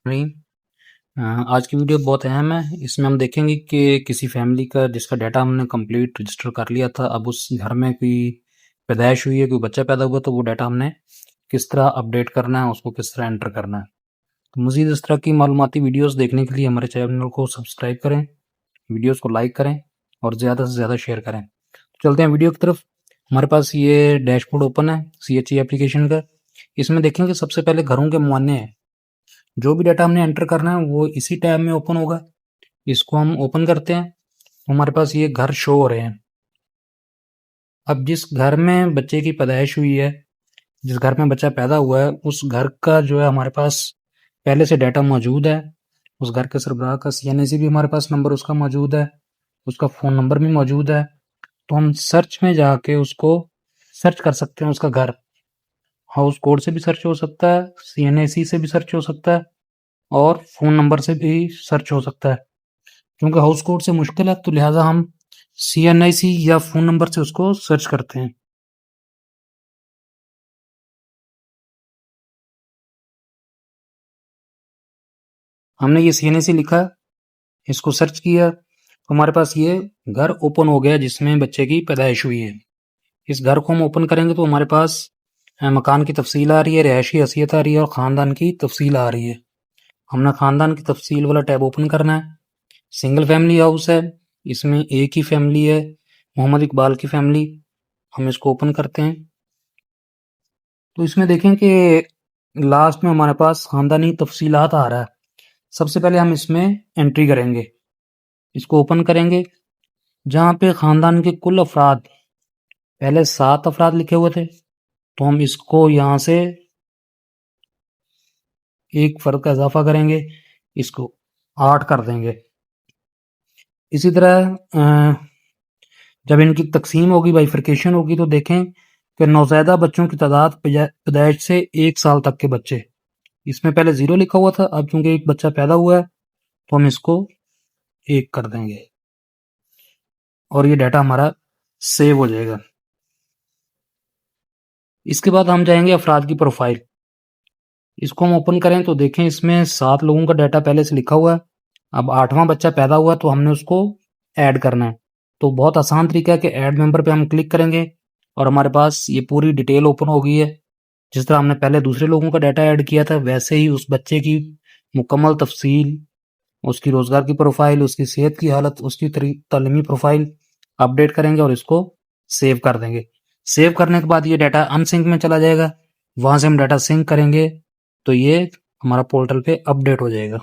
नहीं। आज की वीडियो बहुत अहम है। इसमें हम देखेंगे कि किसी फैमिली का जिसका डाटा हमने कंप्लीट रजिस्टर कर लिया था, अब उस घर में कोई पैदाइश हुई है, कोई बच्चा पैदा हुआ, तो वो डाटा हमने किस तरह अपडेट करना है, उसको किस तरह एंटर करना है। तो मज़ीद इस तरह की मालूमाती वीडियोस देखने के लिए हमारे चैनल को सब्सक्राइब करें, वीडियोस को लाइक करें और ज़्यादा से ज़्यादा शेयर करें। तो चलते हैं वीडियो की तरफ। हमारे पास ये डैशबोर्ड ओपन है CHE एप्लीकेशन का। इसमें देखेंगे सबसे पहले घरों के मुआयने हैं। जो भी डाटा हमने एंटर करना है वो इसी टैब में ओपन होगा। इसको हम ओपन करते हैं, हमारे पास ये घर शो हो रहे हैं। अब जिस घर में बच्चे की पैदाइश हुई है, जिस घर में बच्चा पैदा हुआ है, उस घर का जो है हमारे पास पहले से डाटा मौजूद है। उस घर के सरबराह का CNAC भी हमारे पास नंबर उसका मौजूद है, उसका फ़ोन नंबर भी मौजूद है। तो हम सर्च में जाके उसको सर्च कर सकते हैं। उसका घर हाउस कोड से भी सर्च हो सकता है, CNAC से भी सर्च हो सकता है और फ़ोन नंबर से भी सर्च हो सकता है। क्योंकि हाउस कोड से मुश्किल है, तो लिहाजा हम CNAC या फ़ोन नंबर से उसको सर्च करते हैं। हमने ये CNAC लिखा, इसको सर्च किया, तो हमारे पास ये घर ओपन हो गया जिसमें बच्चे की पैदाइश हुई है। इस घर को हम ओपन करेंगे तो हमारे पास मकान की तफसील आ रही है, रिहायशी हैसियत आ रही है और ख़ानदान की तफसील आ रही है। हमने ख़ानदान की तफसील वाला टैब ओपन करना है। सिंगल फैमिली हाउस है, इसमें एक ही फैमिली है, मोहम्मद इकबाल की फैमिली। हम इसको ओपन करते हैं, तो इसमें देखें कि लास्ट में हमारे पास ख़ानदानी तफसीलात आ रहा है। सबसे पहले हम इसमें एंट्री करेंगे, इसको ओपन करेंगे। जहाँ पे ख़ानदान के कुल अफराद पहले 7 अफराद लिखे हुए थे, तो हम इसको यहाँ से एक फ़र्द का इजाफा करेंगे, इसको 8 कर देंगे। इसी तरह जब इनकी तकसीम होगी, बाइफरकेशन होगी, तो देखें कि नौज़ैदा बच्चों की तादाद पैदाइश से 1 साल तक के बच्चे, इसमें पहले 0 लिखा हुआ था, अब चूंकि एक बच्चा पैदा हुआ है तो हम इसको 1 कर देंगे और ये डाटा हमारा सेव हो जाएगा। इसके बाद हम जाएंगे अफराद की प्रोफाइल। इसको हम ओपन करें तो देखें इसमें 7 लोगों का डाटा पहले से लिखा हुआ है। अब 8वां बच्चा पैदा हुआ तो हमने उसको ऐड करना है। तो बहुत आसान तरीका है कि ऐड मेंबर पे हम क्लिक करेंगे और हमारे पास ये पूरी डिटेल ओपन हो गई है। जिस तरह हमने पहले दूसरे लोगों का डाटा ऐड किया था, वैसे ही उस बच्चे की मुकम्मल तफसील, उसकी रोज़गार की प्रोफाइल, उसकी सेहत की हालत, उसकी तालीमी प्रोफाइल अपडेट करेंगे और इसको सेव कर देंगे। सेव करने के बाद ये डाटा अनसिंक में चला जाएगा, वहाँ से हम डाटा सिंक करेंगे तो ये हमारा पोर्टल पे अपडेट हो जाएगा।